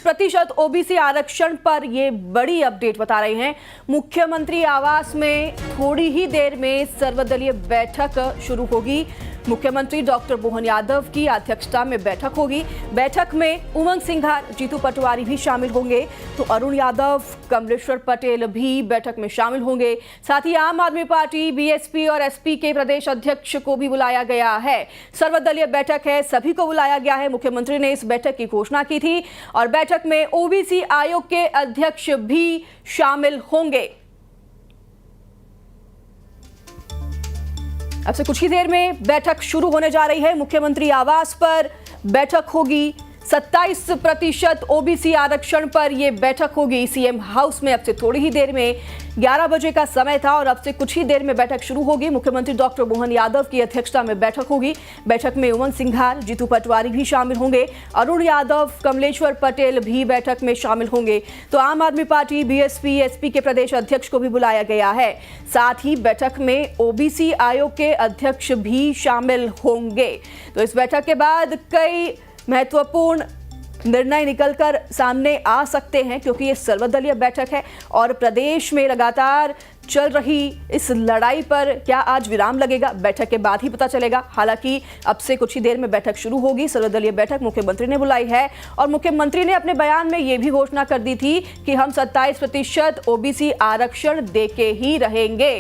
27% OBC आरक्षण पर ये बड़ी अपडेट बता रहे हैं। मुख्यमंत्री आवास में थोड़ी ही देर में सर्वदलीय बैठक शुरू होगी। मुख्यमंत्री डॉक्टर मोहन यादव की अध्यक्षता में बैठक होगी। बैठक में उमंग सिंघार, जीतू पटवारी भी शामिल होंगे, तो अरुण यादव, कमलेश्वर पटेल भी बैठक में शामिल होंगे। साथ ही आम आदमी पार्टी, बीएसपी और एसपी के प्रदेश अध्यक्ष को भी बुलाया गया है। सर्वदलीय बैठक है, सभी को बुलाया गया है। मुख्यमंत्री ने इस बैठक की घोषणा की थी और बैठक में ओबीसी आयोग के अध्यक्ष भी शामिल होंगे। अब से कुछ ही देर में बैठक शुरू होने जा रही है। मुख्यमंत्री आवास पर बैठक होगी। 27% ओबीसी आरक्षण पर यह बैठक होगी सीएम हाउस में। अब से थोड़ी ही देर में 11 बजे का समय था और अब से कुछ ही देर में बैठक शुरू होगी। मुख्यमंत्री डॉक्टर मोहन यादव की अध्यक्षता में बैठक होगी। बैठक में उमंग सिंघार, जीतू पटवारी भी शामिल होंगे। अरुण यादव, कमलेश्वर पटेल भी बैठक में शामिल होंगे। तो आम आदमी पार्टी, बीएसपी, एसपी के प्रदेश अध्यक्ष को भी बुलाया गया है। साथ ही बैठक में ओबीसी आयोग के अध्यक्ष भी शामिल होंगे। तो इस बैठक के बाद कई महत्वपूर्ण निर्णय निकलकर सामने आ सकते हैं, क्योंकि ये सर्वदलीय बैठक है और प्रदेश में लगातार चल रही इस लड़ाई पर क्या आज विराम लगेगा, बैठक के बाद ही पता चलेगा। हालांकि अब से कुछ ही देर में बैठक शुरू होगी। सर्वदलीय बैठक मुख्यमंत्री ने बुलाई है और मुख्यमंत्री ने अपने बयान में ये भी घोषणा कर दी थी कि हम 27% ओबीसी आरक्षण देके ही रहेंगे।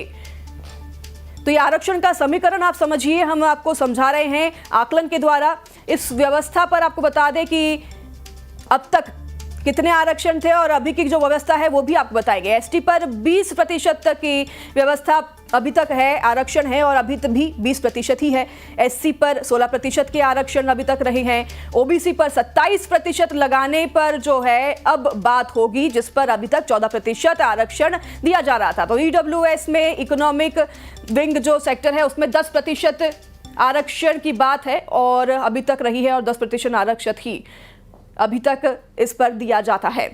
तो ये आरक्षण का समीकरण आप समझिए, हम आपको समझा रहे हैं आकलन के द्वारा। इस व्यवस्था पर आपको बता दें कि अब तक कितने आरक्षण थे और अभी की जो व्यवस्था है वो भी आपको बताएंगे। एसटी पर 20% तक की व्यवस्था अभी तक है, आरक्षण है और अभी तक भी 20% ही है। एससी पर 16% के आरक्षण अभी तक रहे हैं। ओबीसी पर 27% लगाने पर जो है अब बात होगी, जिस पर अभी तक 14% आरक्षण दिया जा रहा था। तो ईडब्ल्यूएस में इकोनॉमिक विंग जो सेक्टर है उसमें 10% आरक्षण की बात है और अभी तक रही है और 10% आरक्षण ही अभी तक इस पर दिया जाता है।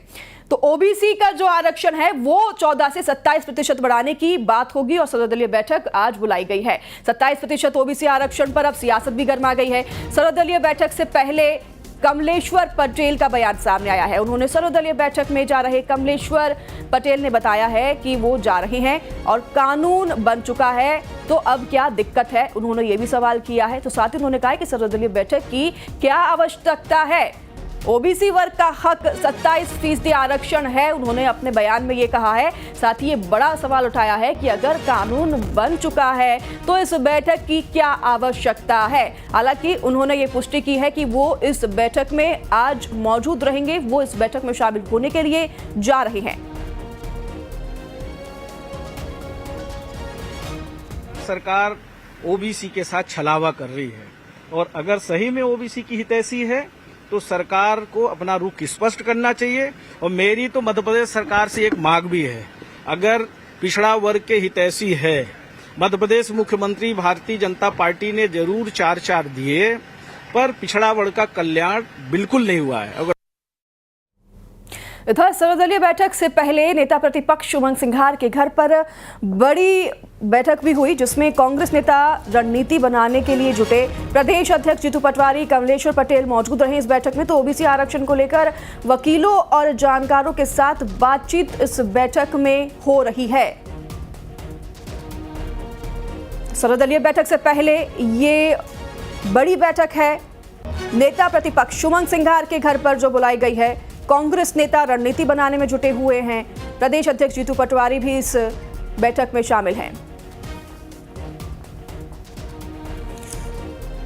तो ओबीसी का जो आरक्षण है वो 14 से 27% बढ़ाने की बात होगी और सर्वदलीय बैठक आज बुलाई गई है। 27% ओबीसी आरक्षण पर अब सियासत भी गर्मा गई है। सर्वदलीय बैठक से पहले कमलेश्वर पटेल का बयान सामने आया है। उन्होंने सर्वदलीय बैठक में जा रहे कमलेश्वर पटेल ने बताया है कि वो जा रहे हैं और कानून बन चुका है, तो अब क्या दिक्कत है, उन्होंने ये भी सवाल किया है। तो साथ ही उन्होंने कहा कि सर्वदलीय बैठक की क्या आवश्यकता है। ओबीसी वर्ग का हक 27% आरक्षण है, उन्होंने अपने बयान में ये कहा है। साथ ही ये बड़ा सवाल उठाया है कि अगर कानून बन चुका है तो इस बैठक की क्या आवश्यकता है। हालांकि उन्होंने ये पुष्टि की है कि वो इस बैठक में आज मौजूद रहेंगे, वो इस बैठक में शामिल होने के लिए जा रहे हैं। सरकार ओबीसी के साथ छलावा कर रही है और अगर सही में ओबीसी की हितैषी है तो सरकार को अपना रुख स्पष्ट करना चाहिए। और मेरी तो मध्य प्रदेश सरकार से एक मांग भी है, अगर पिछड़ा वर्ग के हितैषी है, मध्य प्रदेश मुख्यमंत्री भारतीय जनता पार्टी ने जरूर 4-4 दिए, पर पिछड़ा वर्ग का कल्याण बिल्कुल नहीं हुआ है। इधर सर्वदलीय बैठक से पहले नेता प्रतिपक्ष उमंग सिंघार के घर पर बड़ी बैठक भी हुई, जिसमें कांग्रेस नेता रणनीति बनाने के लिए जुटे। प्रदेश अध्यक्ष जीतू पटवारी, कमलेश्वर पटेल मौजूद रहे इस बैठक में। तो ओबीसी आरक्षण को लेकर वकीलों और जानकारों के साथ बातचीत इस बैठक में हो रही है। सर्वदलीय बैठक से पहले ये बड़ी बैठक है नेता प्रतिपक्ष उमंग सिंघार के घर पर जो बुलाई गई है। कांग्रेस नेता रणनीति बनाने में जुटे हुए हैं। प्रदेश अध्यक्ष जीतू पटवारी भी इस बैठक में शामिल हैं।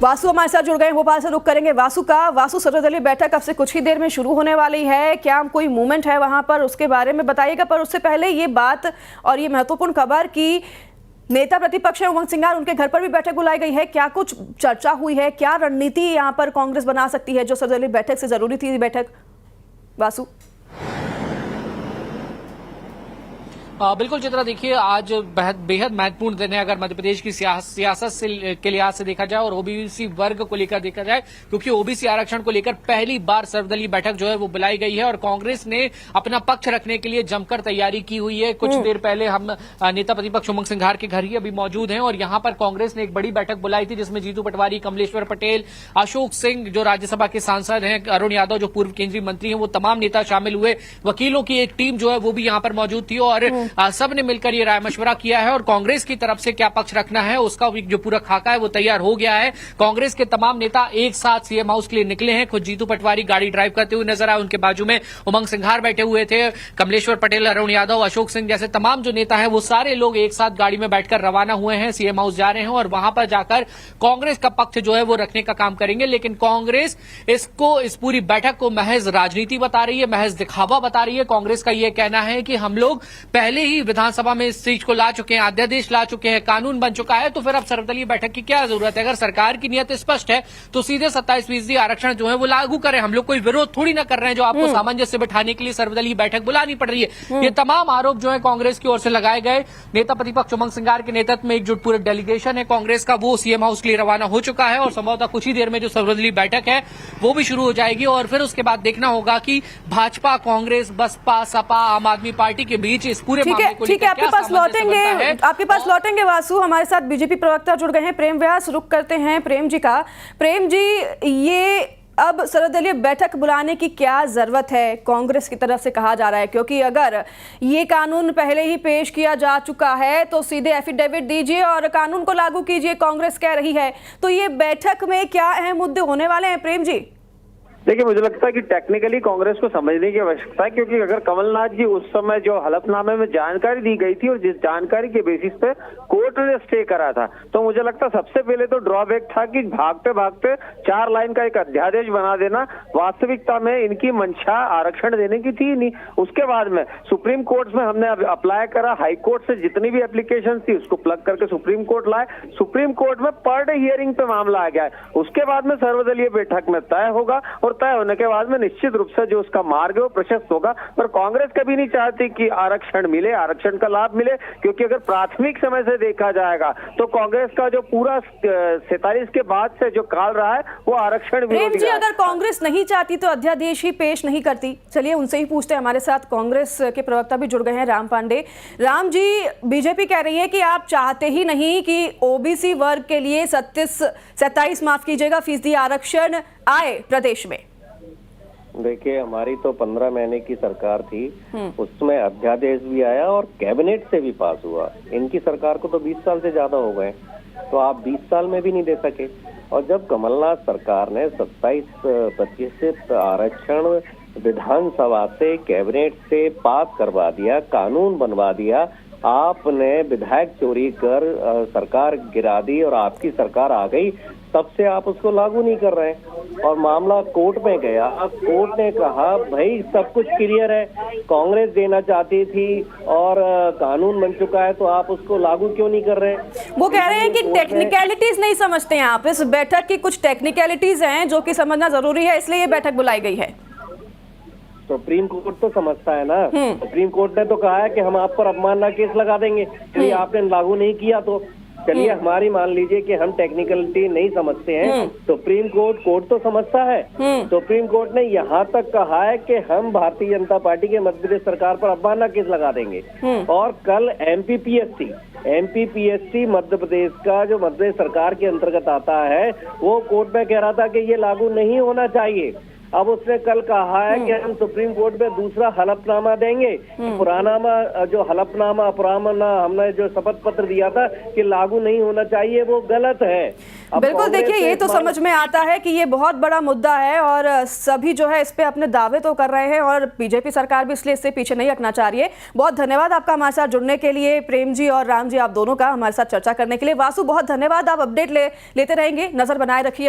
वासु हमारे साथ जुड़ गए, भोपाल से रुख करेंगे वासु, सर्वदलीय बैठक अब से कुछ ही देर में शुरू होने वाली है, क्या कोई मूवमेंट है वहां पर, उसके बारे में बताइएगा। पर उससे पहले ये बात और ये महत्वपूर्ण खबर कि नेता प्रतिपक्ष है उमंग सिंघार, उनके घर पर भी बैठक बुलाई गई है। क्या कुछ चर्चा हुई है, क्या रणनीति यहाँ पर कांग्रेस बना सकती है जो सर्वदलीय बैठक से जरूरी थी बैठक? वासु, बिल्कुल चित्रा, देखिए आज बेहद महत्वपूर्ण दिन है अगर मध्य प्रदेश की सियासत के लिहाज से देखा जाए और ओबीसी वर्ग को लेकर देखा जाए, क्योंकि ओबीसी आरक्षण को लेकर पहली बार सर्वदलीय बैठक जो है वो बुलाई गई है और कांग्रेस ने अपना पक्ष रखने के लिए जमकर तैयारी की हुई है। कुछ देर पहले हम नेता प्रतिपक्ष उमंग सिंघार के घर ही अभी मौजूद हैं और यहां पर कांग्रेस ने एक बड़ी बैठक बुलाई थी जिसमें जीतू पटवारी, कमलेश्वर पटेल, अशोक सिंह जो राज्यसभा के सांसद हैं, अरुण यादव जो पूर्व केंद्रीय मंत्री हैं, वो तमाम नेता शामिल हुए। वकीलों की एक टीम जो है वो भी यहां पर मौजूद थी और सब ने मिलकर ये राय मशवरा किया है और कांग्रेस की तरफ से क्या पक्ष रखना है उसका जो पूरा खाका है वो तैयार हो गया है। कांग्रेस के तमाम नेता एक साथ सीएम हाउस के लिए निकले हैं। खुद जीतू पटवारी गाड़ी ड्राइव करते हुए नजर आए, उनके बाजू में उमंग सिंघार बैठे हुए थे, कमलेश्वर पटेल, अरुण यादव, अशोक सिंह जैसे तमाम जो नेता हैं वो सारे लोग एक साथ गाड़ी में बैठकर रवाना हुए हैं, सीएम हाउस जा रहे हैं और वहां पर जाकर कांग्रेस का पक्ष जो है वो रखने का काम करेंगे। लेकिन कांग्रेस इस पूरी बैठक को महज राजनीति बता रही है, महज दिखावा बता रही है। कांग्रेस का यह कहना है कि हम लोग पहले ही विधानसभा में इस चीज को ला चुके हैं, अध्यादेश ला चुके हैं, कानून बन चुका है, तो फिर अब सर्वदलीय बैठक की क्या जरूरत है। अगर सरकार की नियत स्पष्ट है तो सीधे 27% आरक्षण जो है वो लागू करें। हम लोग कोई विरोध थोड़ी ना कर रहे हैं जो आपको सामंजस्य बिठाने के लिए सर्वदलीय बैठक बुलानी पड़ रही है। ये तमाम आरोप जो है कांग्रेस की ओर से लगाए गए। नेता प्रतिपक्ष उमंग सिंघार के नेतृत्व में एक जो पूरे डेलीगेशन है कांग्रेस का वो सीएम हाउस के लिए रवाना हो चुका है और संभवतः कुछ ही देर में जो सर्वदलीय बैठक है वो भी शुरू हो जाएगी और फिर उसके बाद देखना होगा कि भाजपा, कांग्रेस, बसपा, सपा, आम आदमी पार्टी के बीच इस पूरे मामले को ठीक है, आपके पास लौटेंगे वासु। हमारे साथ बीजेपी प्रवक्ता जुड़ गए हैं प्रेम व्यास। रुक करते हैं प्रेम जी का। प्रेम जी, ये अब सर्वदलीय बैठक बुलाने की क्या जरूरत है कांग्रेस की तरफ से कहा जा रहा है, क्योंकि अगर ये कानून पहले ही पेश किया जा चुका है तो सीधे एफिडेविट दीजिए और कानून को लागू कीजिए, कांग्रेस कह रही है। तो ये बैठक में क्या अहम मुद्दे होने वाले हैं प्रेम जी? देखिए, मुझे लगता है कि टेक्निकली कांग्रेस को समझने की आवश्यकता है, क्योंकि अगर कमलनाथ जी उस समय जो हलफनामे में जानकारी दी गई थी और जिस जानकारी के बेसिस पे कोर्ट ने स्टे करा था, तो मुझे लगता है सबसे पहले तो ड्रॉबैक था कि भागते भागते 4 लाइन का एक अध्यादेश बना देना। वास्तविकता में इनकी मंशा आरक्षण देने की थी नहीं। उसके बाद में सुप्रीम कोर्ट में हमने अप्लाई करा, हाई कोर्ट से जितनी भी एप्लीकेशन थी उसको प्लग करके सुप्रीम कोर्ट लाए, सुप्रीम कोर्ट में पर डे हियरिंग पे मामला आ गया है। उसके बाद में सर्वदलीय बैठक में तय होगा और तय होने के बाद में निश्चित रूप से जो उसका मार्ग है वो प्रशस्त होगा। पर कांग्रेस कभी नहीं चाहती कि आरक्षण मिले, आरक्षण का लाभ मिले, क्योंकि अगर प्राथमिक समय से देखा जाएगा तो कांग्रेस का जो पूरा 47 के बाद से जो काल रहा है वो आरक्षण विरोधी। अगर कांग्रेस नहीं चाहती तो अध्यादेश ही पेश नहीं करती। चलिए उनसे ही पूछते हैं। हमारे साथ कांग्रेस के प्रवक्ता भी जुड़ गए हैं, राम पांडे। राम जी, बीजेपी कह रही है कि आप चाहते ही नहीं कि ओबीसी वर्ग के लिए 27 फीसदी आरक्षण आए प्रदेश में। देखिए, हमारी तो 15 महीने की सरकार थी, उसमें अध्यादेश भी आया और कैबिनेट से भी पास हुआ। इनकी सरकार को तो 20 साल से ज्यादा हो गए, तो आप 20 साल में भी नहीं दे सके। और जब कमलनाथ सरकार ने 27% आरक्षण विधानसभा से, कैबिनेट से पास करवा दिया, कानून बनवा दिया, आपने विधायक चोरी कर सरकार गिरा दी और आपकी सरकार आ गई, तब से आप उसको लागू नहीं कर रहे हैं और मामला कोर्ट में गया। कोर्ट ने कहा भाई सब कुछ क्लियर है, कांग्रेस देना चाहती थी और कानून बन चुका है, तो आप उसको लागू क्यों नहीं कर रहे? वो कह रहे हैं कि टेक्निकलिटीज नहीं समझते हैं आप। इस बैठक की कुछ टेक्निकलिटीज हैं जो कि समझना जरूरी है, इसलिए ये बैठक बुलाई गई है। सुप्रीम कोर्ट तो समझता है ना। सुप्रीम कोर्ट ने तो कहा है कि हम आप पर अवमानना केस लगा देंगे यदि आपने लागू नहीं किया तो। चलिए, हमारी मान लीजिए कि हम टेक्निकलिटी नहीं समझते हैं, सुप्रीम कोर्ट तो समझता है। सुप्रीम कोर्ट ने यहाँ तक कहा है कि हम भारतीय जनता पार्टी के मध्य प्रदेश सरकार पर अवमानना केस लगा देंगे। और कल एमपीपीएससी मध्य प्रदेश का जो मध्य प्रदेश सरकार के अंतर्गत आता है, वो कोर्ट में कह रहा था कि ये लागू नहीं होना चाहिए। अब उसने कल कहा है कि हम सुप्रीम कोर्ट में दूसरा हलफनामा देंगे। पुराना जो हलफनामा हमने जो शपथ पत्र दिया था कि लागू नहीं होना चाहिए, वो गलत है। बिल्कुल, देखिए ये तो समझ में आता है कि ये बहुत बड़ा मुद्दा है और सभी जो है इस पे अपने दावे तो कर रहे हैं और बीजेपी सरकार भी इसलिए इससे पीछे नहीं हटना चाह रही है। बहुत धन्यवाद आपका हमारे साथ जुड़ने के लिए, प्रेम जी और राम जी, आप दोनों का हमारे साथ चर्चा करने के लिए। वासु, बहुत धन्यवाद, आप अपडेट लेते रहेंगे, नजर बनाए रखिए।